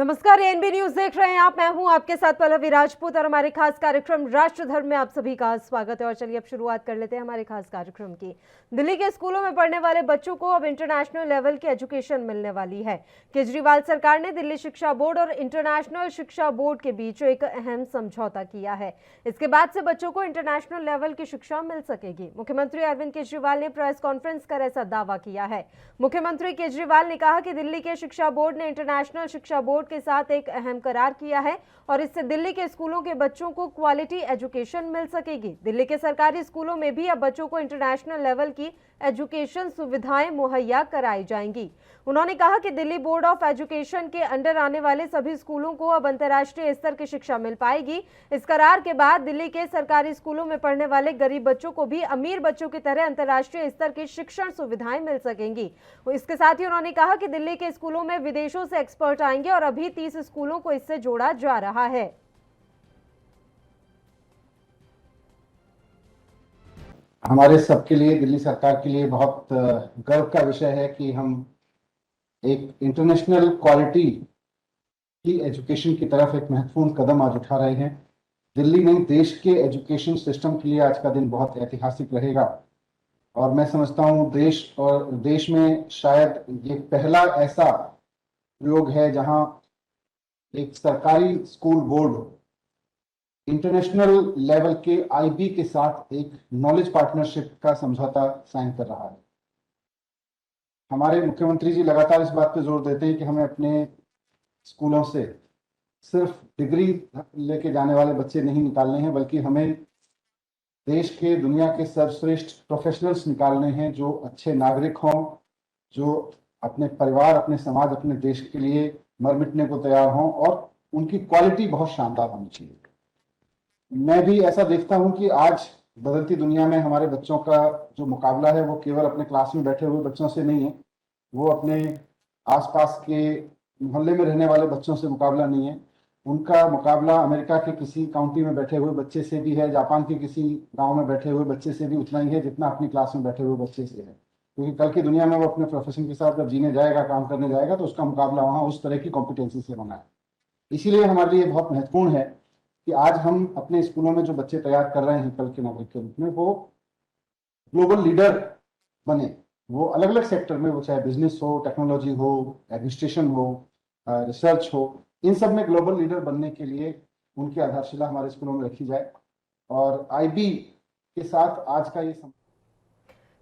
नमस्कार, ANB news देख रहे हैं आप। मैं हूं आपके साथ पल्लवी राजपूत और हमारे खास कार्यक्रम राष्ट्र धर्म में आप सभी का स्वागत है। और चलिए अब शुरुआत कर लेते हैं हमारे खास कार्यक्रम की। दिल्ली के स्कूलों में पढ़ने वाले बच्चों को अब इंटरनेशनल लेवल की एजुकेशन मिलने वाली है। केजरीवाल सरकार ने दिल्ली शिक्षा बोर्ड और इंटरनेशनल शिक्षा बोर्ड के बीच एक अहम समझौता किया है। इसके बाद से बच्चों को इंटरनेशनल लेवल की शिक्षा मिल सकेगी। मुख्यमंत्री अरविंद केजरीवाल ने प्रेस कॉन्फ्रेंस कर ऐसा दावा किया है। मुख्यमंत्री केजरीवाल ने कहा कि दिल्ली के शिक्षा बोर्ड ने इंटरनेशनल शिक्षा बोर्ड के साथ एक अहम करार किया है और इससे दिल्ली के स्कूलों के बच्चों को क्वालिटी एजुकेशन मिल सकेगी। दिल्ली के सरकारी स्कूलों में भी अब बच्चों को इंटरनेशनल लेवल की एजुकेशन सुविधाएं मुहैया कराई जाएंगी। उन्होंने कहा कि दिल्ली बोर्ड ऑफ एजुकेशन के अंडर आने वाले सभी स्कूलों को अब अंतर्राष्ट्रीय स्तर की शिक्षा मिल पाएगी। इस करार के बाद दिल्ली के सरकारी स्कूलों में पढ़ने वाले गरीब बच्चों को भी अमीर बच्चों की तरह अंतर्राष्ट्रीय स्तर की शिक्षण सुविधाएं मिल सकेंगी। इसके साथ ही उन्होंने कहा कि दिल्ली के स्कूलों में विदेशों से एक्सपर्ट आएंगे और अभी 30 स्कूलों को इससे जोड़ा जा रहा है। हमारे सबके लिए, दिल्ली सरकार के लिए बहुत गर्व का विषय है कि हम एक इंटरनेशनल क्वालिटी की एजुकेशन की तरफ एक महत्वपूर्ण कदम आज उठा रहे हैं। दिल्ली नहीं, देश के एजुकेशन सिस्टम के लिए आज का दिन बहुत ऐतिहासिक रहेगा और मैं समझता हूँ देश में शायद ये पहला ऐसा प्रयोग है जहां एक सरकारी स्कूल बोर्ड इंटरनेशनल लेवल के आईबी के साथ एक नॉलेज पार्टनरशिप का समझौता साइन कर रहा है। हमारे मुख्यमंत्री जी लगातार इस बात पे जोर देते हैं कि हमें अपने स्कूलों से सिर्फ डिग्री लेके जाने वाले बच्चे नहीं निकालने हैं, बल्कि हमें देश के, दुनिया के सर्वश्रेष्ठ प्रोफेशनल्स निकालने हैं जो अच्छे नागरिक हों, जो अपने परिवार, अपने समाज, अपने देश के लिए मर मिटने को तैयार हों और उनकी क्वालिटी बहुत शानदार होनी चाहिए। मैं भी ऐसा देखता हूं कि आज बदलती दुनिया में हमारे बच्चों का जो मुकाबला है वो केवल अपने क्लास में बैठे हुए बच्चों से नहीं है, वो अपने आसपास के मोहल्ले में रहने वाले बच्चों से मुकाबला नहीं है। उनका मुकाबला अमेरिका के किसी काउंटी में बैठे हुए बच्चे से भी है, जापान के किसी गांव में बैठे हुए बच्चे से भी उतना ही है जितना अपनी क्लास में बैठे हुए बच्चे से है। क्योंकि कल की दुनिया में वो अपने प्रोफेशन के साथ जब जीने जाएगा, काम करने जाएगा, तो उसका मुकाबला वहाँ उस तरह की कॉम्पिटेंसी से होना है। इसीलिए हमारे लिए बहुत महत्वपूर्ण है कि आज हम अपने स्कूलों में जो बच्चे तैयार कर रहे हैं कल के नागरिक के रूप में, वो ग्लोबल लीडर बने। वो अलग अलग सेक्टर में, वो चाहे बिजनेस हो, टेक्नोलॉजी हो, एडमिनिस्ट्रेशन हो, रिसर्च हो, इन सब में ग्लोबल लीडर बनने के लिए उनकी आधारशिला हमारे स्कूलों में रखी जाए। और आईबी के साथ आज का ये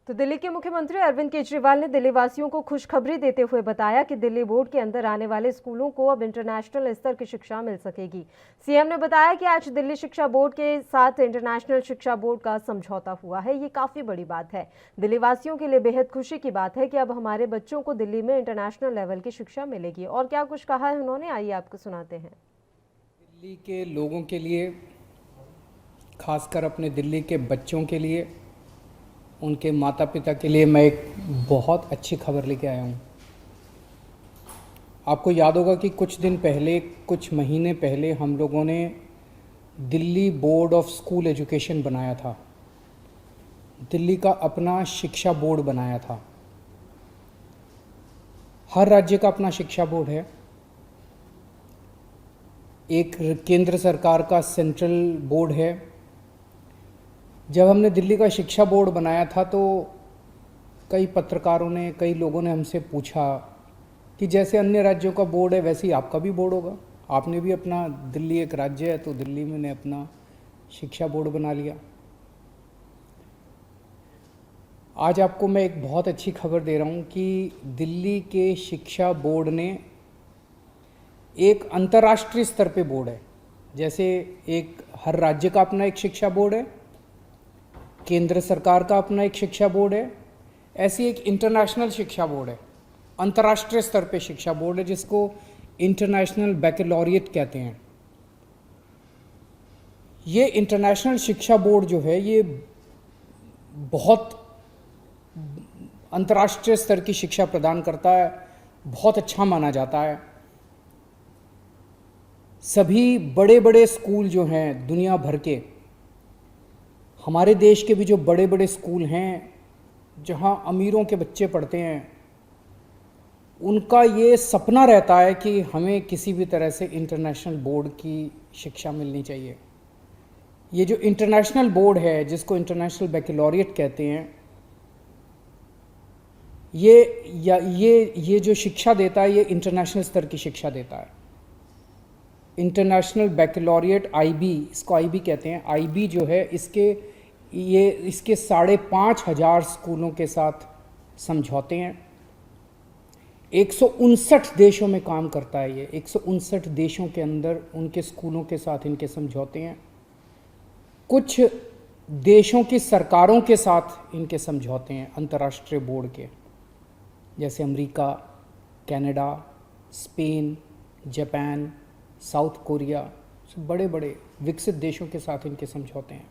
तो दिल्ली के मुख्यमंत्री अरविंद केजरीवाल ने दिल्ली वासियों को खुशखबरी देते हुए बताया कि दिल्ली बोर्ड के अंदर आने वाले स्कूलों को अब इंटरनेशनल स्तर की शिक्षा मिल सकेगी। सीएम ने बताया कि आज दिल्ली शिक्षा बोर्ड के साथ इंटरनेशनल शिक्षा बोर्ड का समझौता हुआ है। ये काफी बड़ी बात है। दिल्ली वासियों के लिए बेहद खुशी की बात है कि अब हमारे बच्चों को दिल्ली में इंटरनेशनल लेवल की शिक्षा मिलेगी। और क्या कुछ कहा है उन्होंने, आइए आपको सुनाते हैं। दिल्ली के लोगों के लिए, खासकर अपने दिल्ली के बच्चों के लिए, उनके माता पिता के लिए मैं एक बहुत अच्छी खबर लेके आया हूँ। आपको याद होगा कि कुछ दिन पहले, कुछ महीने पहले हम लोगों ने Delhi board of school education बनाया था। दिल्ली का अपना शिक्षा बोर्ड बनाया था। हर राज्य का अपना शिक्षा बोर्ड है। एक केंद्र सरकार का सेंट्रल बोर्ड है। जब हमने दिल्ली का शिक्षा बोर्ड बनाया था तो कई पत्रकारों ने, कई लोगों ने हमसे पूछा कि जैसे अन्य राज्यों का बोर्ड है वैसे ही आपका भी बोर्ड होगा। आपने भी अपना, दिल्ली एक राज्य है तो दिल्ली में ने अपना शिक्षा बोर्ड बना लिया। आज आपको मैं एक बहुत अच्छी खबर दे रहा हूँ कि दिल्ली के शिक्षा बोर्ड ने एक अंतर्राष्ट्रीय स्तर पे बोर्ड है। जैसे एक हर राज्य का अपना एक शिक्षा बोर्ड है, केंद्र सरकार का अपना एक शिक्षा बोर्ड है, ऐसी एक इंटरनेशनल शिक्षा बोर्ड है, अंतर्राष्ट्रीय स्तर पे शिक्षा बोर्ड है जिसको इंटरनेशनल बैकलॉरिएट कहते हैं। ये इंटरनेशनल शिक्षा बोर्ड जो है ये बहुत अंतर्राष्ट्रीय स्तर की शिक्षा प्रदान करता है, बहुत अच्छा माना जाता है। सभी बड़े बड़े स्कूल जो हैं दुनिया भर के, हमारे देश के भी जो बड़े बड़े स्कूल हैं जहां अमीरों के बच्चे पढ़ते हैं, उनका ये सपना रहता है कि हमें किसी भी तरह से इंटरनेशनल बोर्ड की शिक्षा मिलनी चाहिए। ये जो इंटरनेशनल बोर्ड है, जिसको इंटरनेशनल बैकलॉरिएट कहते हैं, ये जो शिक्षा देता है, ये इंटरनेशनल स्तर की शिक्षा देता है। इंटरनेशनल बैकलॉरिएट आईबी, इसको आईबी कहते हैं। आईबी जो है इसके 5,500 स्कूलों के साथ समझौते हैं। 159 देशों में काम करता है ये। 159 देशों के अंदर उनके स्कूलों के साथ इनके समझौते हैं। कुछ देशों की सरकारों के साथ इनके समझौते हैं अंतर्राष्ट्रीय बोर्ड के, जैसे America, Canada, Spain, Japan, south Korea, बड़े बड़े विकसित देशों के साथ इनके समझौते हैं।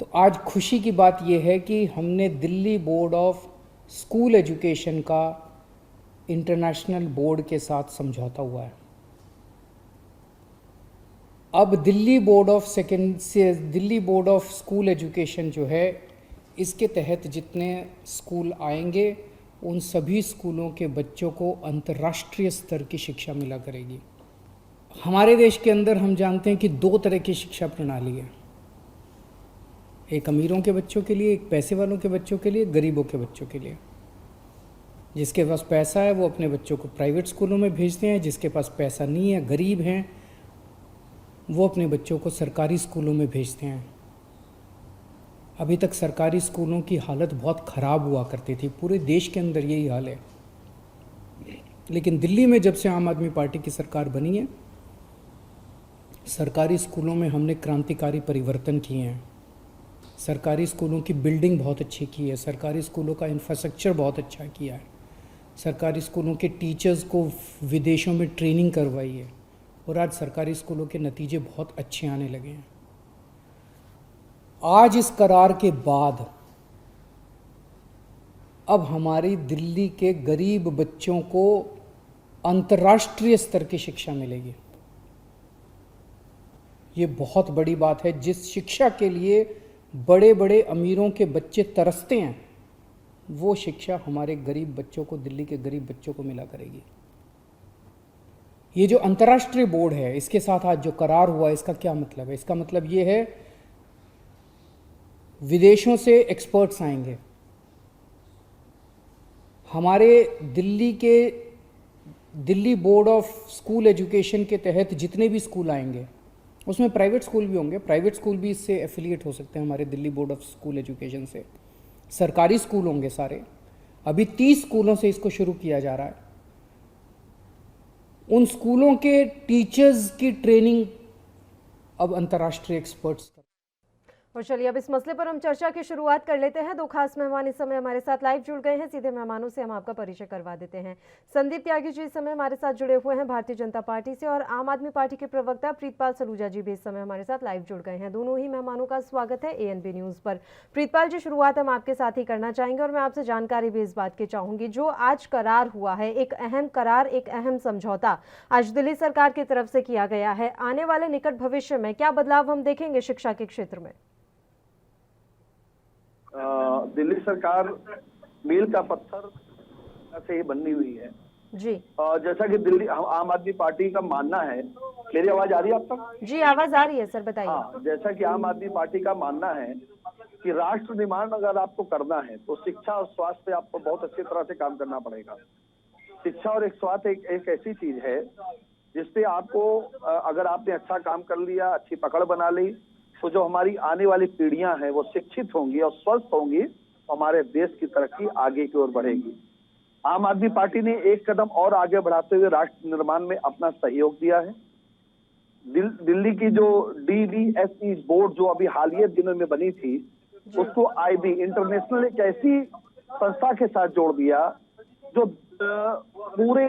तो आज खुशी की बात यह है कि हमने Delhi board of school education का इंटरनेशनल बोर्ड के साथ समझौता हुआ है। अब Delhi board of school education जो है, इसके तहत जितने स्कूल आएंगे उन सभी स्कूलों के बच्चों को अंतर्राष्ट्रीय स्तर की शिक्षा मिला करेगी। हमारे देश के अंदर हम जानते हैं कि 2 तरह की शिक्षा प्रणाली है, एक अमीरों के बच्चों के लिए, एक पैसे वालों के बच्चों के लिए, गरीबों के बच्चों के लिए। जिसके पास पैसा है वो अपने बच्चों को प्राइवेट स्कूलों में भेजते हैं, जिसके पास पैसा नहीं है, गरीब हैं, वो अपने बच्चों को सरकारी स्कूलों में भेजते हैं। अभी तक सरकारी स्कूलों की हालत बहुत ख़राब हुआ करती थी, पूरे देश के अंदर यही हाल है। लेकिन दिल्ली में जब से आम आदमी पार्टी की सरकार बनी है, सरकारी स्कूलों में हमने क्रांतिकारी परिवर्तन किए हैं। सरकारी स्कूलों की बिल्डिंग बहुत अच्छी की है, सरकारी स्कूलों का इंफ्रास्ट्रक्चर बहुत अच्छा किया है, सरकारी स्कूलों के टीचर्स को विदेशों में ट्रेनिंग करवाई है, और आज सरकारी स्कूलों के नतीजे बहुत अच्छे आने लगे हैं। आज इस करार के बाद अब हमारी दिल्ली के गरीब बच्चों को अंतर्राष्ट्रीय स्तर की शिक्षा मिलेगी। ये बहुत बड़ी बात है। जिस शिक्षा के लिए बड़े बड़े अमीरों के बच्चे तरसते हैं, वो शिक्षा हमारे गरीब बच्चों को, दिल्ली के गरीब बच्चों को मिला करेगी। ये जो अंतर्राष्ट्रीय बोर्ड है, इसके साथ आज जो करार हुआ, इसका क्या मतलब है? इसका मतलब ये है विदेशों से एक्सपर्ट्स आएंगे। हमारे Delhi board of school education के तहत जितने भी स्कूल आएंगे, उसमें प्राइवेट स्कूल भी होंगे, प्राइवेट स्कूल भी इससे एफिलिएट हो सकते हैं हमारे Delhi board of school education से। सरकारी स्कूल होंगे सारे। अभी 30 स्कूलों से इसको शुरू किया जा रहा है। उन स्कूलों के टीचर्स की ट्रेनिंग अब अंतर्राष्ट्रीय एक्सपर्ट्स। और चलिए अब इस मसले पर हम चर्चा की शुरुआत कर लेते हैं। 2 खास मेहमान इस समय हमारे साथ लाइव जुड़ गए हैं। सीधे मेहमानों से हम आपका परिचय करवा देते हैं। संदीप त्यागी जी इस समय हमारे साथ जुड़े हुए हैं भारतीय जनता पार्टी से, और आम आदमी पार्टी के प्रवक्ता प्रीतपाल सलूजा जी भी इस समय हमारे साथ लाइव जुड़ गए हैं। दोनों ही मेहमानों का स्वागत है ANB न्यूज़ पर। प्रीतपाल जी, शुरुआत हम आपके साथ ही करना चाहेंगे, और मैं आपसे जानकारी भी इस बात की चाहूंगी, जो आज करार हुआ है, एक अहम करार, एक अहम समझौता आज दिल्ली सरकार की तरफ से किया गया है। आने वाले निकट भविष्य में क्या बदलाव हम देखेंगे शिक्षा के क्षेत्र में? दिल्ली सरकार मील का पत्थर से ही बनी हुई है जी। जैसा कि दिल्ली आम आदमी पार्टी का मानना है। मेरी आवाज आ रही है आप तक? जी, आवाज आ रही है सर, बताइए। हाँ, जैसा कि आम आदमी पार्टी का मानना है कि राष्ट्र निर्माण अगर आपको करना है तो शिक्षा और स्वास्थ्य पे आपको बहुत अच्छी तरह से काम करना पड़ेगा। शिक्षा और एक स्वास्थ्य एक ऐसी चीज है जिससे आपको अगर आपने अच्छा काम कर लिया, अच्छी पकड़ बना ली, तो जो हमारी आने वाली पीढ़ियां हैं वो शिक्षित होंगी और स्वस्थ होंगी, हमारे देश की तरक्की आगे की ओर बढ़ेगी। आम आदमी पार्टी ने एक कदम और आगे बढ़ाते हुए राष्ट्र निर्माण में अपना सहयोग दिया है। दिल्ली की जो DBSE बोर्ड जो अभी हालिया दिनों में बनी थी, उसको IB इंटरनेशनल एक ऐसी संस्था के साथ जोड़ दिया जो पूरे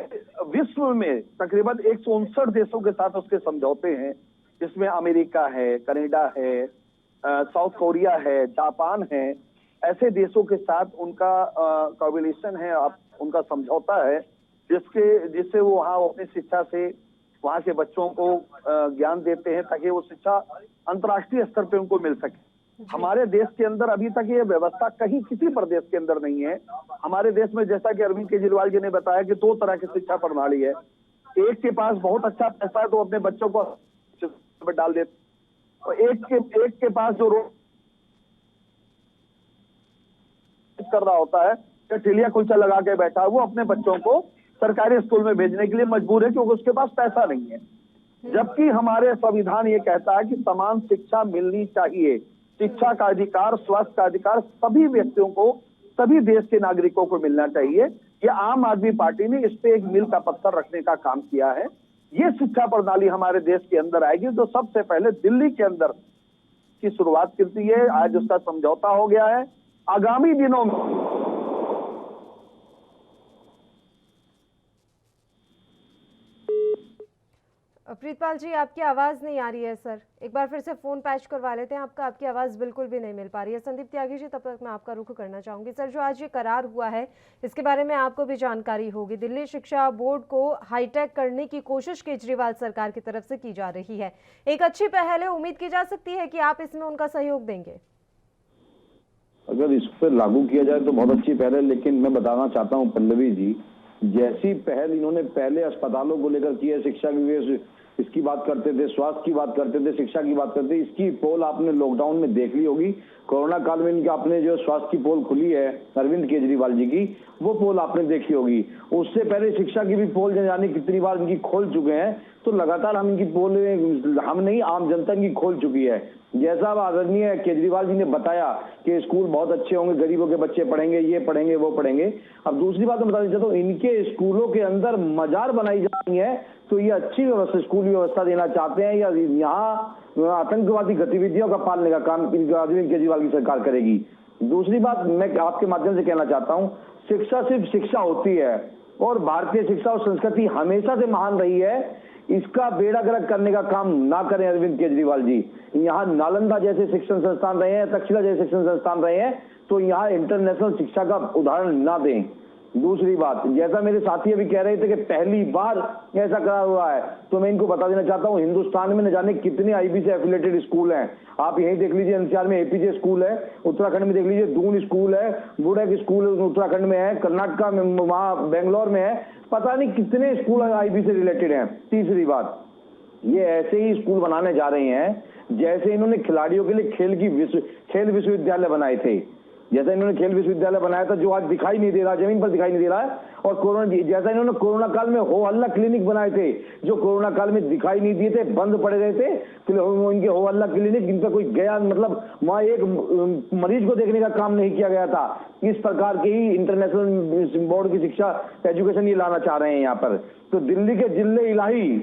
विश्व में तकरीबन 159 देशों के साथ उसके समझौते हैं, जिसमें अमेरिका है, कनाडा है, साउथ कोरिया है, जापान है। ऐसे देशों के साथ उनका कोऑर्डिनेशन है, उनका समझौता है, जिससे वो वहाँ अपनी शिक्षा से वहाँ के बच्चों को ज्ञान देते हैं ताकि वो शिक्षा अंतर्राष्ट्रीय स्तर पे उनको मिल सके। हमारे देश के अंदर अभी तक ये व्यवस्था कहीं किसी प्रदेश के अंदर नहीं है। हमारे देश में जैसा कि अरविंद केजरीवाल जी ने बताया कि 2 तरह की शिक्षा प्रणाली है। एक के पास बहुत अच्छा पैसा है तो अपने बच्चों को में डाल देते, और एक के पास जो रोज कर रहा होता है, ठेलिया कुलचा लगा के बैठा है, वो अपने बच्चों को सरकारी स्कूल में भेजने के लिए मजबूर है क्योंकि उसके पास पैसा नहीं है। जबकि हमारे संविधान ये कहता है कि समान शिक्षा मिलनी चाहिए। शिक्षा का अधिकार, स्वास्थ्य का अधिकार सभी व्यक्तियों को, सभी देश के नागरिकों को मिलना चाहिए। ये आम आदमी पार्टी ने इस पे एक मील का पत्थर रखने का काम किया है। ये शिक्षा प्रणाली हमारे देश के अंदर आएगी तो सबसे पहले दिल्ली के अंदर की शुरुआत करती है। आज उसका समझौता हो गया है। आगामी दिनों में प्रीतपाल जी, आपकी आवाज़ नहीं आ रही है सर, एक बार फिर से फ़ोन पैच करवा लेते हैं आपका, आपकी आवाज़ बिल्कुल भी नहीं मिल पा रही है। संदीप त्यागी जी, तब तक मैं आपका रुख करना चाहूँगी। सर, जो आज ये करार हुआ है इसके बारे में आपको भी जानकारी होगी। दिल्ली शिक्षा बोर्ड को हाईटेक करने की कोशिश केजरीवाल सरकार की तरफ से की जा रही है। एक अच्छी पहल है, उम्मीद की जा सकती है कि आप इसमें उनका सहयोग देंगे। अगर इस पर लागू किया जाए तो बहुत अच्छी पहल है, लेकिन मैं बताना चाहता हूँ पल्लवी जी, जैसी पहल इन्होंने पहले अस्पतालों को लेकर की है, शिक्षा की इसकी बात करते थे, स्वास्थ्य की बात करते थे, शिक्षा की बात करते थे, इसकी पोल आपने लॉकडाउन में देख ली होगी। कोरोना काल में इनकी आपने जो स्वास्थ्य की पोल खुली है अरविंद केजरीवाल जी की, वो पोल आपने देखी होगी। उससे पहले शिक्षा की भी पोल जाने कितनी बार इनकी खोल चुके हैं, तो लगातार हम इनकी पोल, हम नहीं आम जनता की खोल चुकी है। जैसा अब आदरणीय केजरीवाल जी ने बताया कि स्कूल बहुत अच्छे होंगे, गरीबों के बच्चे पढ़ेंगे, ये पढ़ेंगे, वो पढ़ेंगे। अब दूसरी बात मैं बताना चाहता हूँ, इनके स्कूलों के अंदर मजार बनाई जा रही है, तो ये अच्छी व्यवस्था, स्कूल व्यवस्था देना चाहते हैं या यहाँ आतंकवादी गतिविधियों का पालने का काम अरविंद केजरीवाल की सरकार करेगी। दूसरी बात मैं आपके माध्यम से कहना चाहता हूँ, शिक्षा सिर्फ शिक्षा होती है और भारतीय शिक्षा और संस्कृति हमेशा से महान रही है। इसका बेड़ा गर्क करने का काम ना करें अरविंद केजरीवाल जी। यहाँ नालंदा जैसे शिक्षण संस्थान रहे हैं, तक्षशिला जैसे शिक्षण संस्थान रहे हैं, तो यहाँ इंटरनेशनल शिक्षा का उदाहरण ना दें। दूसरी बात, जैसा मेरे साथी अभी कह रहे थे कि पहली बार ऐसा करार हुआ है, तो मैं इनको बता देना चाहता हूँ, हिंदुस्तान में न जाने कितने आईबी से एफिलेटेड स्कूल हैं। आप यहीं देख लीजिए, एनसीआर में एपीजे स्कूल है, उत्तराखंड में देख लीजिए दून स्कूल है, बुड़क स्कूल उत्तराखंड में है, कर्नाटका में वहाँ बेंगलोर में है, पता नहीं कितने स्कूल आईबी से रिलेटेड हैं। तीसरी बात, ये ऐसे ही स्कूल बनाने जा रहे हैं जैसे इन्होंने खिलाड़ियों के लिए खेल विश्वविद्यालय बनाए थे। जैसा इन्होंने खेल विश्वविद्यालय बनाया था जो आज दिखाई नहीं दे रहा, जमीन पर दिखाई नहीं दे रहा है, और जैसा इन्होंने कोरोना काल में हो हल्ला क्लिनिक बनाए थे जो कोरोना काल में दिखाई नहीं दिए थे, बंद पड़े गए थे, इनके हो हल्ला क्लिनिक, जिन पर कोई गया, मतलब वहां एक मरीज को देखने का काम नहीं किया गया था। इस प्रकार के ही इंटरनेशनल बोर्ड की शिक्षा एजुकेशन ये लाना चाह रहे हैं यहाँ पर। तो दिल्ली के जिले इलाही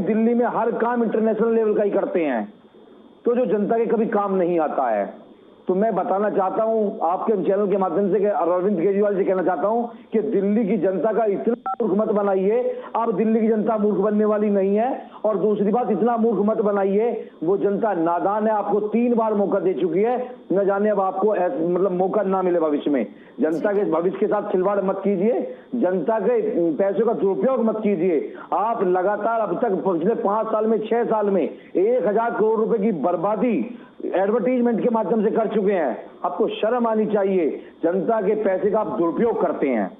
दिल्ली में हर काम इंटरनेशनल लेवल का ही करते हैं, तो जो जनता के कभी काम नहीं आता है। तो मैं बताना चाहता हूं आपके चैनल के माध्यम से, अरविंद केजरीवाल जी कहना चाहता हूं कि दिल्ली की जनता का इतना मूर्ख मत बनाइए। अब दिल्ली की जनता मूर्ख बनने वाली नहीं है। और दूसरी बात, इतना मूर्ख मत बनाइए, वो जनता नादान है, आपको 3 बार मौका दे चुकी है, न जाने अब आपको मतलब मौका ना मिले भविष्य में। जनता के भविष्य के साथ खिलवाड़ मत कीजिए, जनता के पैसों का दुरुपयोग मत कीजिए। आप लगातार अब तक पिछले 5 साल में, 6 साल में 1000 करोड़ रुपए की बर्बादी एडवर्टीजमेंट के माध्यम से कर चुके हैं। आपको शर्म आनी चाहिए, जनता के पैसे का आप दुरुपयोग करते हैं।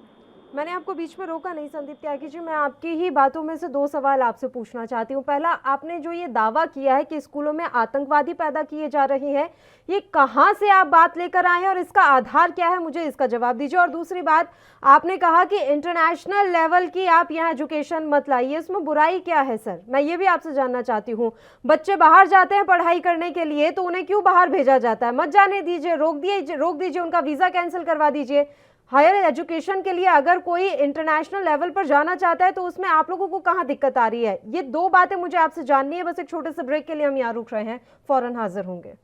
मैंने आपको बीच में रोका नहीं संदीप त्यागी जी, मैं आपकी ही बातों में से 2 सवाल आपसे पूछना चाहती हूँ। पहला, आपने जो ये दावा किया है कि स्कूलों में आतंकवादी पैदा किए जा रहे हैं, ये कहाँ से आप बात लेकर आए हैं और इसका आधार क्या है, मुझे इसका जवाब दीजिए। और दूसरी बात, आपने कहा कि इंटरनेशनल लेवल की आप यहाँ एजुकेशन मत लाइए, इसमें बुराई क्या है सर? मैं ये भी आपसे जानना चाहती हूँ। बच्चे बाहर जाते हैं पढ़ाई करने के लिए, तो उन्हें क्यों बाहर भेजा जाता है? मत जाने दीजिए, रोक दीजिए, उनका वीज़ा कैंसिल करवा दीजिए। हायर एजुकेशन के लिए अगर कोई इंटरनेशनल लेवल पर जाना चाहता है तो उसमें आप लोगों को कहाँ दिक्कत आ रही है? ये 2 बातें मुझे आपसे जाननी है। बस एक छोटे से ब्रेक के लिए हम यहाँ रुक रहे हैं, फौरन हाजिर होंगे।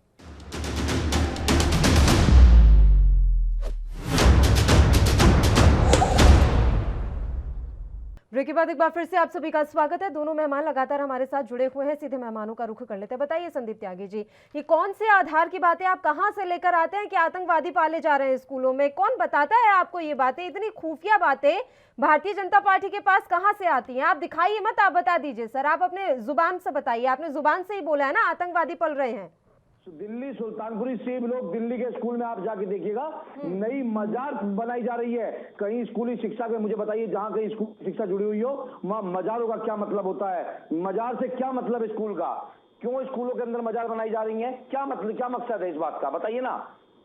ब्रेक के बाद एक बार फिर से आप सभी का स्वागत है। दोनों मेहमान लगातार हमारे साथ जुड़े हुए हैं, सीधे मेहमानों का रुख कर लेते हैं। बताइए संदीप त्यागी जी, ये कौन से आधार की बातें आप कहां से लेकर आते हैं कि आतंकवादी पाले जा रहे हैं स्कूलों में? कौन बताता है आपको ये बातें? इतनी खुफिया बातें भारतीय जनता पार्टी के पास कहां से आती हैं? आप दिखाइए मत, आप बता दीजिए सर, आप अपने जुबान से बताइए। आपने जुबान से ही बोला है ना आतंकवादी पल रहे हैं। दिल्ली सुल्तानपुरी से भी लोग, दिल्ली के स्कूल में आप जाके देखिएगा, नई मजार बनाई जा रही है। कहीं स्कूली शिक्षा के मुझे बताइए, जहां कहीं स्कूल शिक्षा जुड़ी हुई हो, वहां मजारों का क्या मतलब होता है? मजार से क्या मतलब है स्कूल का? क्यों स्कूलों के अंदर मजार बनाई जा रही है? क्या मतलब, क्या मकसद है इस बात का, बताइए ना।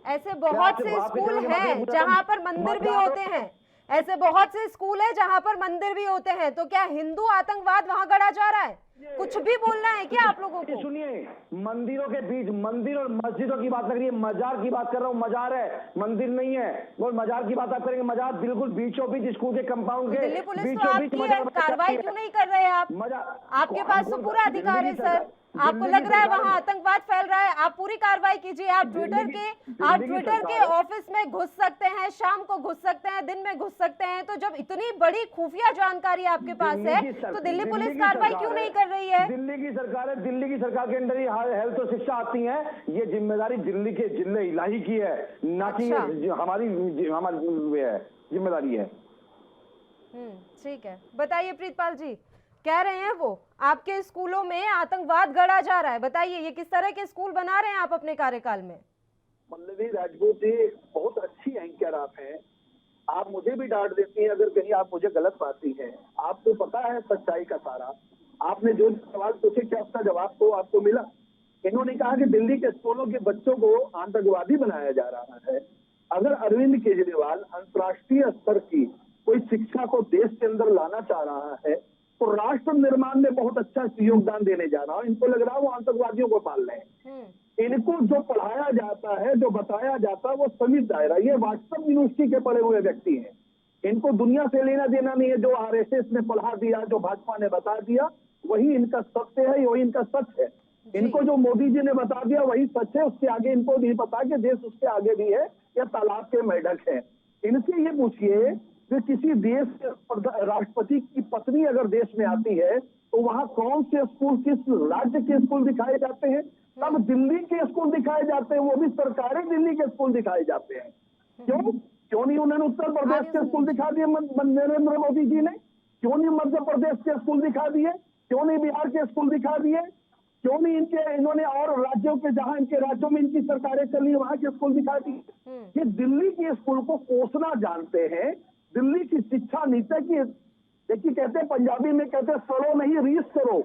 ऐसे बहुत से स्कूल हैं जहां पर मंदिर भी होते हैं, ऐसे बहुत से स्कूल है जहां पर मंदिर भी होते हैं, तो क्या हिंदू आतंकवाद वहां गढ़ा जा रहा है? कुछ भी बोलना है क्या आप लोगों को? सुनिए, मंदिरों के बीच, मंदिर और मस्जिदों की बात लग रही है, मजार की बात कर रहा हूँ। मजार है, मंदिर नहीं है। वो मजार की बात आप करेंगे, मजार बिल्कुल बीचों बीच स्कूल के कंपाउंड के दिल्ली पुलिस तो बीचों बीच आपकी कार्रवाई क्यों नहीं कर रहे आप? आपके पास तो पूरा अधिकार है सर। आपको लग रहा है वहां आतंकवाद फैल रहा है, आप पूरी कार्रवाई कीजिए। आप ट्विटर के ऑफिस में घुस सकते हैं, शाम को घुस सकते हैं, दिन में घुस सकते हैं। तो जब इतनी बड़ी खुफिया जानकारी आपके पास है तो दिल्ली पुलिस कार्रवाई क्यों नहीं कर रही है? दिल्ली की सरकार है, दिल्ली की सरकार के अंदर ही हेल्थ और शिक्षा आती है। ये जिम्मेदारी दिल्ली के जिले इलाही की है, ना कि हमारी जिम्मेदारी है। ठीक है, बताइए प्रीतपाल जी, कह रहे हैं वो आपके स्कूलों में आतंकवाद गढ़ा जा रहा है, बताइए ये किस तरह के स्कूल बना रहे हैं आप अपने कार्यकाल में? पल्लवी राजपूत जी बहुत अच्छी एंकर आप हैं। आप मुझे भी डांट देती हैं अगर कहीं आप मुझे गलत पाती हैं। आपको पता है सच्चाई का सारा। आपने जो सवाल पूछे, क्या उसका जवाब तो आपको मिला? इन्होंने कहा कि दिल्ली के स्कूलों के बच्चों को आतंकवादी बनाया जा रहा है। अगर अरविंद केजरीवाल अंतर्राष्ट्रीय स्तर की कोई शिक्षा को देश के अंदर लाना चाह रहा है तो राष्ट्र निर्माण में बहुत अच्छा योगदान देने जा रहा है। इनको लग रहा है वो आतंकवादियों को पाल रहे हैं। इनको जो पढ़ाया जाता है, जो बताया जाता है, वो सीमित दायरा। ये वास्तव यूनिवर्सिटी के पढ़े हुए व्यक्ति हैं, इनको दुनिया से लेना देना नहीं है। जो आरएसएस ने पढ़ा दिया, जो भाजपा ने बता दिया, वही इनका सत्य है, वही इनका सच है। इनको जो मोदी जी ने बता दिया वही सच है, उसके आगे इनको नहीं पता कि देश उसके आगे भी है या तालाब के मेढक है। इनसे ये पूछिए कि किसी देश के राष्ट्रपति की पत्नी अगर देश में आती है तो वहां कौन से स्कूल, किस राज्य के स्कूल दिखाए जाते हैं? तब दिल्ली के स्कूल दिखाए जाते हैं, वो भी सरकारी दिल्ली के स्कूल दिखाए जाते हैं। क्यों नहीं उन्होंने उत्तर प्रदेश के स्कूल दिखा दिए नरेंद्र मोदी जी ने? क्यों नहीं मध्य प्रदेश के स्कूल दिखा दिए? क्यों नहीं बिहार के स्कूल दिखा दिए? क्यों नहीं इन्होंने और राज्यों के, जहां इनके राज्यों में इनकी सरकारें चली है, वहां के स्कूल दिखा दिए? ये दिल्ली के स्कूल को कोसना जानते हैं। दिल्ली की शिक्षा नीति की, देखिए कहते हैं पंजाबी में कहते हैं सड़ो नहीं रीस करो,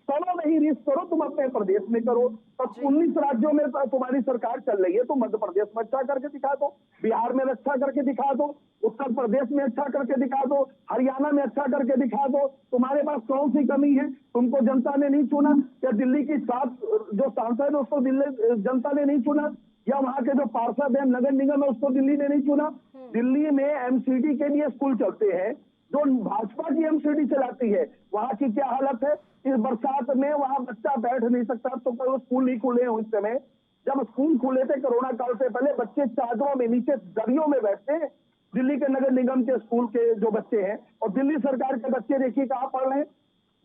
सड़ो नहीं रीस करो, तुम अपने प्रदेश में करो। तब 19 राज्यों में तुम्हारी सरकार चल रही है, तो मध्य प्रदेश में अच्छा करके दिखा दो, बिहार में अच्छा करके दिखा दो, उत्तर प्रदेश में अच्छा करके दिखा दो, हरियाणा में अच्छा करके दिखा दो। तुम्हारे पास कौन सी कमी है? तुमको जनता ने नहीं चुना? या दिल्ली की 7 जो सांसद है उसको दिल्ली जनता ने नहीं चुना? या वहां के जो पार्षद है, नगर निगम है, उसको दिल्ली ने नहीं चुना? दिल्ली में एमसीडी के लिए स्कूल चलते हैं, जो भाजपा की एमसीडी चलाती है। वहां की क्या हालत है? इस बरसात में वहां बच्चा बैठ नहीं सकता, तो कोई स्कूल नहीं खुले हैं उस समय। जब स्कूल खुले थे कोरोना काल से पहले, बच्चे चादरों में, नीचे दरियों में बैठते हैं। दिल्ली के नगर निगम के स्कूल के जो बच्चे हैं, और दिल्ली सरकार के बच्चे देखिए कहाँ पढ़ रहे हैं।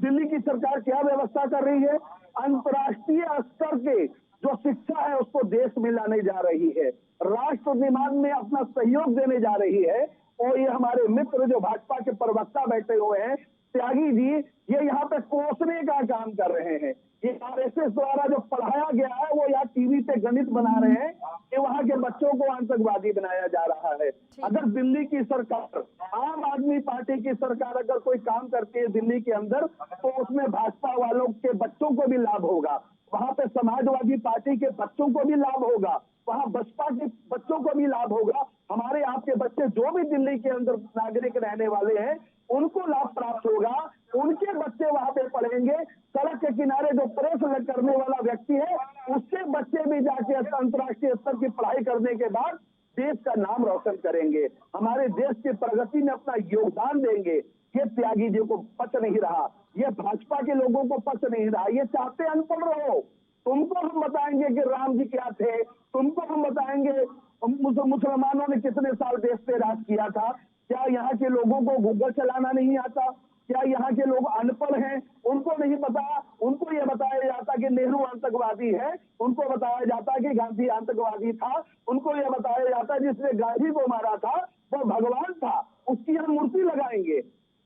दिल्ली की सरकार क्या व्यवस्था कर रही है? अंतर्राष्ट्रीय स्तर के जो शिक्षा है उसको देश में लाने जा रही है, राष्ट्र निर्माण में अपना सहयोग देने जा रही है। और ये हमारे मित्र जो भाजपा के प्रवक्ता बैठे हुए हैं, त्यागी जी, ये यहाँ पे कोसने का काम कर रहे हैं। ये आरएसएस द्वारा जो पढ़ाया गया है वो यहाँ टीवी पे गणित बना रहे हैं कि वहाँ के बच्चों को आतंकवादी बनाया जा रहा है। अगर दिल्ली की सरकार, आम आदमी पार्टी की सरकार अगर कोई काम करती है दिल्ली के अंदर, तो उसमें भाजपा वालों के बच्चों को भी लाभ होगा, वहां पे समाजवादी पार्टी के बच्चों को भी लाभ होगा, वहां बसपा के बच्चों को भी लाभ होगा। हमारे आपके बच्चे जो भी दिल्ली के अंदर नागरिक रहने वाले हैं उनको लाभ प्राप्त होगा। उनके बच्चे वहां पे पढ़ेंगे। सड़क के किनारे जो प्रेस करने वाला व्यक्ति है उसके बच्चे भी जाके अंतर्राष्ट्रीय स्तर की पढ़ाई करने के बाद देश का नाम रोशन करेंगे, हमारे देश की प्रगति में अपना योगदान देंगे। ये त्यागी जी को पच नहीं रहा, ये भाजपा के लोगों को पच नहीं रहा। ये चाहते अनपढ़ रहो। तुमको हम बताएंगे कि राम जी क्या थे, तुमको हम बताएंगे मुसलमानों ने कितने साल देश पे राज किया था। क्या यहाँ के लोगों को गूगल चलाना नहीं आता? क्या यहाँ के लोग अनपढ़ हैं? उनको नहीं पता। उनको ये बताया जाता कि नेहरू आतंकवादी है, उनको बताया जाता कि गांधी आतंकवादी था, उनको ये बताया जाता जिसने गांधी को मारा था वो भगवान था, उसकी हम मूर्ति लगाएंगे।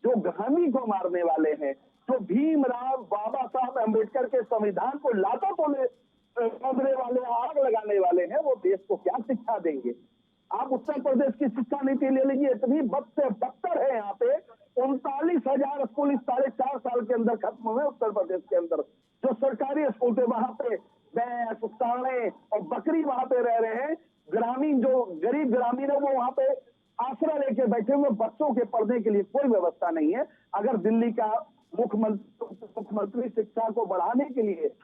जो गांधी को मारने वाले हैं, जो भीमराव बाबा साहब अम्बेडकर के संविधान को लाता तोड़ने वाले देश को क्या शिक्षा देंगे? आप उत्तर प्रदेश की शिक्षा नीति ले लीजिए, इतनी बद से बदतर है यहाँ पे। 39,000 स्कूल इस 4.5 साल के अंदर खत्म हुए उत्तर प्रदेश के अंदर। जो सरकारी स्कूल थे वहां पे भैंस, सांडे और बकरी वहां पे रह रहे हैं। ग्रामीण जो गरीब ग्रामीण है वो वहां पे आसरा लेके बैठे हुए, बच्चों के पढ़ने के लिए कोई व्यवस्था नहीं है। अगर दिल्ली का मुख्यमंत्री शिक्षा को बढ़ाने के लिए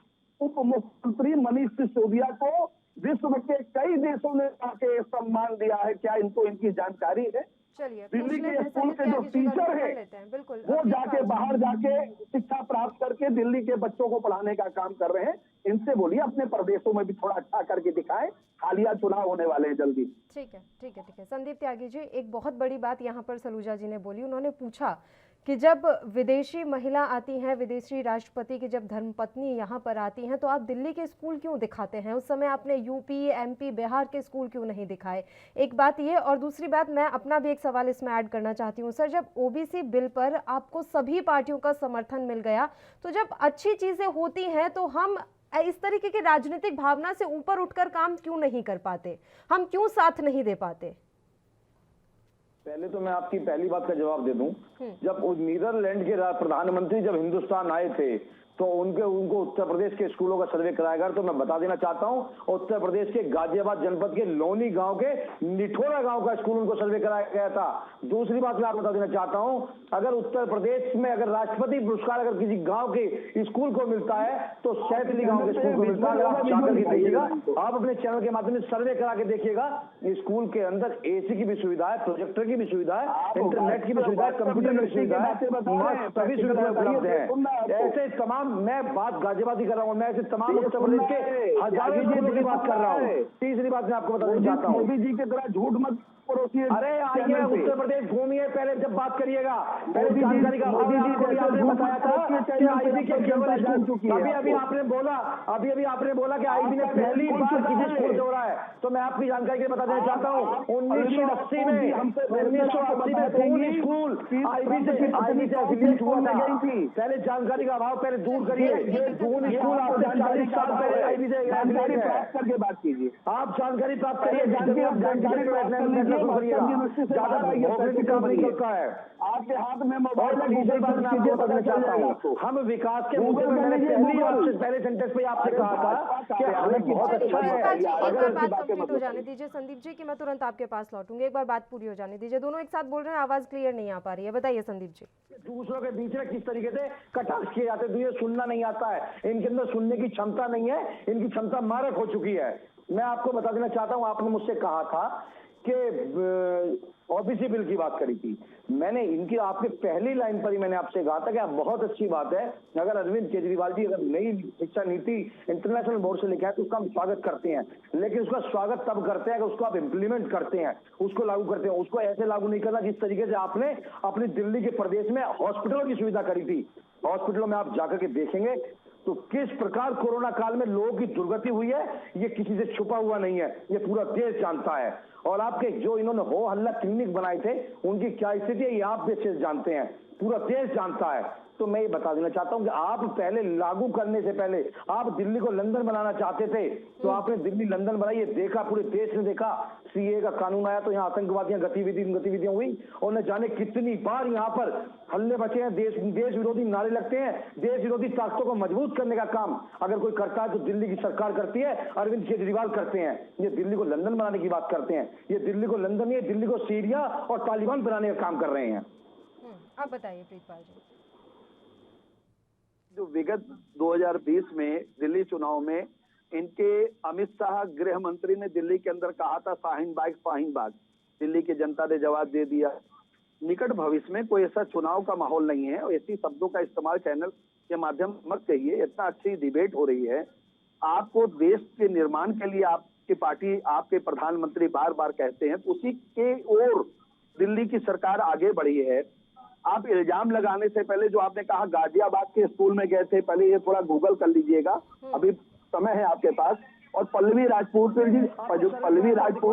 उप मुख्यमंत्री मनीष सिसोदिया को विश्व के कई देशों ने आके सम्मान दिया है, क्या इनको इनकी जानकारी है? चलिए दिल्ली पूछ लेते के हैं, स्कूल संदीप के जो त्यागी जी का टीचर रुख कर है लेते हैं। बिल्कुल वो अपनी जाके बात- बाहर जाके शिक्षा प्राप्त करके दिल्ली के बच्चों को पढ़ाने का काम कर रहे हैं। इनसे बोलिए अपने प्रदेशों में भी थोड़ा अच्छा करके दिखाएं। हालिया चुनाव होने वाले हैं जल्दी। ठीक है, ठीक है, ठीक है। संदीप त्यागी जी, एक बहुत बड़ी बात यहाँ पर सलूजा जी ने बोली। उन्होंने पूछा कि जब विदेशी महिला आती हैं, विदेशी राष्ट्रपति की जब धर्मपत्नी यहाँ पर आती हैं, तो आप दिल्ली के स्कूल क्यों दिखाते हैं? उस समय आपने यूपी, एमपी, बिहार के स्कूल क्यों नहीं दिखाए? एक बात ये, और दूसरी बात मैं अपना भी एक सवाल इसमें ऐड करना चाहती हूँ। सर, जब ओबीसी बिल पर आपको सभी पार्टियों का समर्थन मिल गया, तो जब अच्छी चीजें होती हैं तो हम इस तरीके की राजनीतिक भावना से ऊपर उठकर काम क्यों नहीं कर पाते? हम क्यों साथ नहीं दे पाते? पहले तो मैं आपकी पहली बात का जवाब दे दूं। जब नीदरलैंड के प्रधानमंत्री जब हिंदुस्तान आए थे तो उनको उत्तर प्रदेश के स्कूलों का सर्वे कराया गया। तो मैं बता देना चाहता हूं, उत्तर प्रदेश के गाजियाबाद जनपद के लोनी गांव के निठोरा गांव का स्कूल उनको सर्वे कराया गया था। दूसरी बात मैं आपको बता देना चाहता हूं, अगर उत्तर प्रदेश में अगर राष्ट्रपति पुरस्कार अगर किसी गांव के स्कूल को मिलता है तो सैतली गांव के स्कूल को मिलता है। अगर आप जाकर के देखिएगा, आप अपने चैनल के माध्यम से सर्वे करा के देखिएगा, स्कूल के अंदर एसी की भी सुविधा है, प्रोजेक्टर की भी सुविधा है, इंटरनेट की भी सुविधा है, कंप्यूटर की भी सुविधा है, सभी सुविधाएं उपलब्ध है। ऐसे तमाम, मैं बात गाजियाबाद की कर रहा हूँ, मैं ऐसे तमाम उत्तर प्रदेश के हजारों स्कूलों की बात कर रहा हूँ। तीसरी बात मैं आपको बताना चाहता हूँ, मोदी जी की तरह झूठ मत परोसिए। अरे आइए उत्तर प्रदेश घूमिए, पहले जब बात करिएगा पहले जानकारी का। मोदी जी को आपने बताया था कि आईबी के केवल स्कूल, अभी आपने बोला कि आईबी ने पहली बार किसी स्कूल से हो रहा है। तो मैं आपकी जानकारी के लिए बता देना चाहता हूँ, 1980 में दून स्कूल आईबी से एफिलिएट हुआ था। पहले जानकारी का अभाव पहले दूर करिए। दून स्कूल आपसे 40 साल पहले आईबी से एफिलिएट है। करके बात कीजिए। आप जानकारी प्राप्त करिए, जानकारी आपके हाथ में मोबाइल हम विकास के मुद्दे में मैंने पहले सेंटेंस पे आपसे कहा था कि हमें बहुत अच्छा है। एक बार बात कंप्लीट हो जाने दीजिए संदीप जी, कि मैं तुरंत आपके पास लौटूंगी। एक बार बात पूरी हो जाने दीजिए। दोनों एक साथ बोल रहे हैं, आवाज क्लियर नहीं आ पा रही है। बताइए संदीप जी। दूसरों के बीच में किस तरीके से कटाक्ष किए जाते हैं, सुनना नहीं आता है, इनके अंदर सुनने की क्षमता नहीं है, इनकी क्षमता मारक हो चुकी है। मैं आपको बता देना चाहता हूं, आपने मुझसे कहा था कि ओबीसी बिल की बात करी थी, मैंने इनकी आपके पहली लाइन पर ही मैंने आपसे कहा था कि आप बहुत अच्छी बात है, अगर अरविंद केजरीवाल जी अगर नई शिक्षा नीति इंटरनेशनल बोर्ड से लेके आए तो उसका हम स्वागत करते हैं, लेकिन उसका स्वागत तब करते हैं अगर उसको आप इम्प्लीमेंट करते हैं, उसको लागू करते हैं। उसको ऐसे लागू नहीं करना जिस तरीके से आपने अपनी दिल्ली के प्रदेश में हॉस्पिटलों की सुविधा करी थी। हॉस्पिटलों में आप जाकर के देखेंगे तो किस प्रकार कोरोना काल में लोगों की दुर्गति हुई है, ये किसी से छुपा हुआ नहीं है, ये पूरा देश जानता है। और आपके जो इन्होंने हो हल्ला क्लिनिक बनाए थे उनकी क्या स्थिति है ये आप भी अच्छे से जानते हैं, पूरा देश जानता है। तो मैं ये बता देना चाहता हूं कि आप पहले लागू करने से पहले आप दिल्ली को लंदन बनाना चाहते थे, तो आपने दिल्ली लंदन बनाई, ये देखा, पूरे देश ने देखा। सीए का कानून आया तो यहाँ आतंकवादियां गतिविधियां हुई और न जाने कितनी बार यहाँ पर हल्ले बचे हैं। देश विरोधी नारे लगते हैं, देश विरोधी ताकतों को मजबूत करने का काम अगर कोई करता है तो दिल्ली की सरकार करती है, अरविंद केजरीवाल करते हैं। ये दिल्ली को लंदन बनाने की बात करते हैं, ये दिल्ली को लंदन नहीं, दिल्ली को सीरिया और तालिबान बनाने का काम कर रहे हैं। आप बताइए प्रीतपाल जी। जो विगत 2020 में दिल्ली चुनाव में इनके अमित शाह गृह मंत्री ने दिल्ली के अंदर कहा था शाहीन बाग, दिल्ली की जनता ने जवाब दे दिया। निकट भविष्य में कोई ऐसा चुनाव का माहौल नहीं है और ऐसी शब्दों का इस्तेमाल चैनल के माध्यम मत कहिए। इतना अच्छी डिबेट हो रही है, आपको देश के निर्माण के लिए आपकी पार्टी, आपके प्रधानमंत्री बार बार कहते हैं, तो उसी के ओर दिल्ली की सरकार आगे बढ़ी है। आप इल्जाम लगाने से पहले जो आपने कहा गाजियाबाद के स्कूल में गए थे, पहले ये थोड़ा गूगल कर लीजिएगा, अभी समय है आपके पास। और पल्लवी राजपूत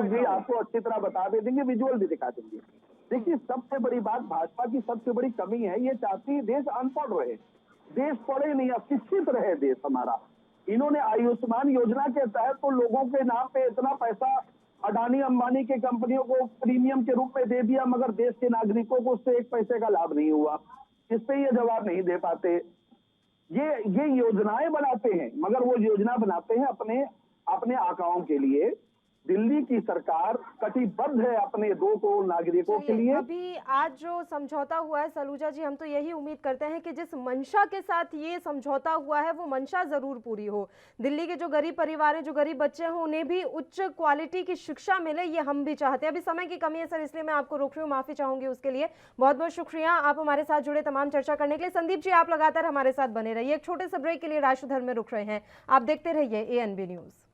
जी आपको अच्छी तरह बता दे देंगे, विजुअल भी दिखा देंगे। देखिए, सबसे बड़ी बात भाजपा की सबसे बड़ी कमी है, ये चाहती है देश अनपढ़ रहे, देश पढ़े नहीं, अशिक्षित रहे देश हमारा। इन्होंने आयुष्मान योजना के तहत तो लोगों के नाम पे इतना पैसा अडानी अंबानी के कंपनियों को प्रीमियम के रूप में दे दिया, मगर देश के नागरिकों को उससे एक पैसे का लाभ नहीं हुआ। इस पे ये जवाब नहीं दे पाते। ये योजनाएं बनाते हैं, मगर वो योजना बनाते हैं अपने अपने आकाओं के लिए। दिल्ली की सरकार कटिबद्ध है अपने 2 करोड़ नागरिकों के चलिए, लिए। अभी आज जो समझौता हुआ है सलूजा जी, हम तो यही उम्मीद करते हैं कि जिस मंशा के साथ ये समझौता हुआ है वो मंशा जरूर पूरी हो। दिल्ली के जो गरीब परिवार हैं, जो गरीब बच्चे हैं, उन्हें भी उच्च क्वालिटी की शिक्षा मिले, ये हम भी चाहते हैं। अभी समय की कमी है सर, इसलिए मैं आपको रोक रही हूँ, माफी चाहूंगी उसके लिए। बहुत बहुत शुक्रिया आप हमारे साथ जुड़े तमाम चर्चा करने के लिए। संदीप जी, आप लगातार हमारे साथ बने रहिए। एक छोटे से ब्रेक के लिए राष्ट्र धर्म में रुक रहे हैं, आप देखते रहिए ANB न्यूज।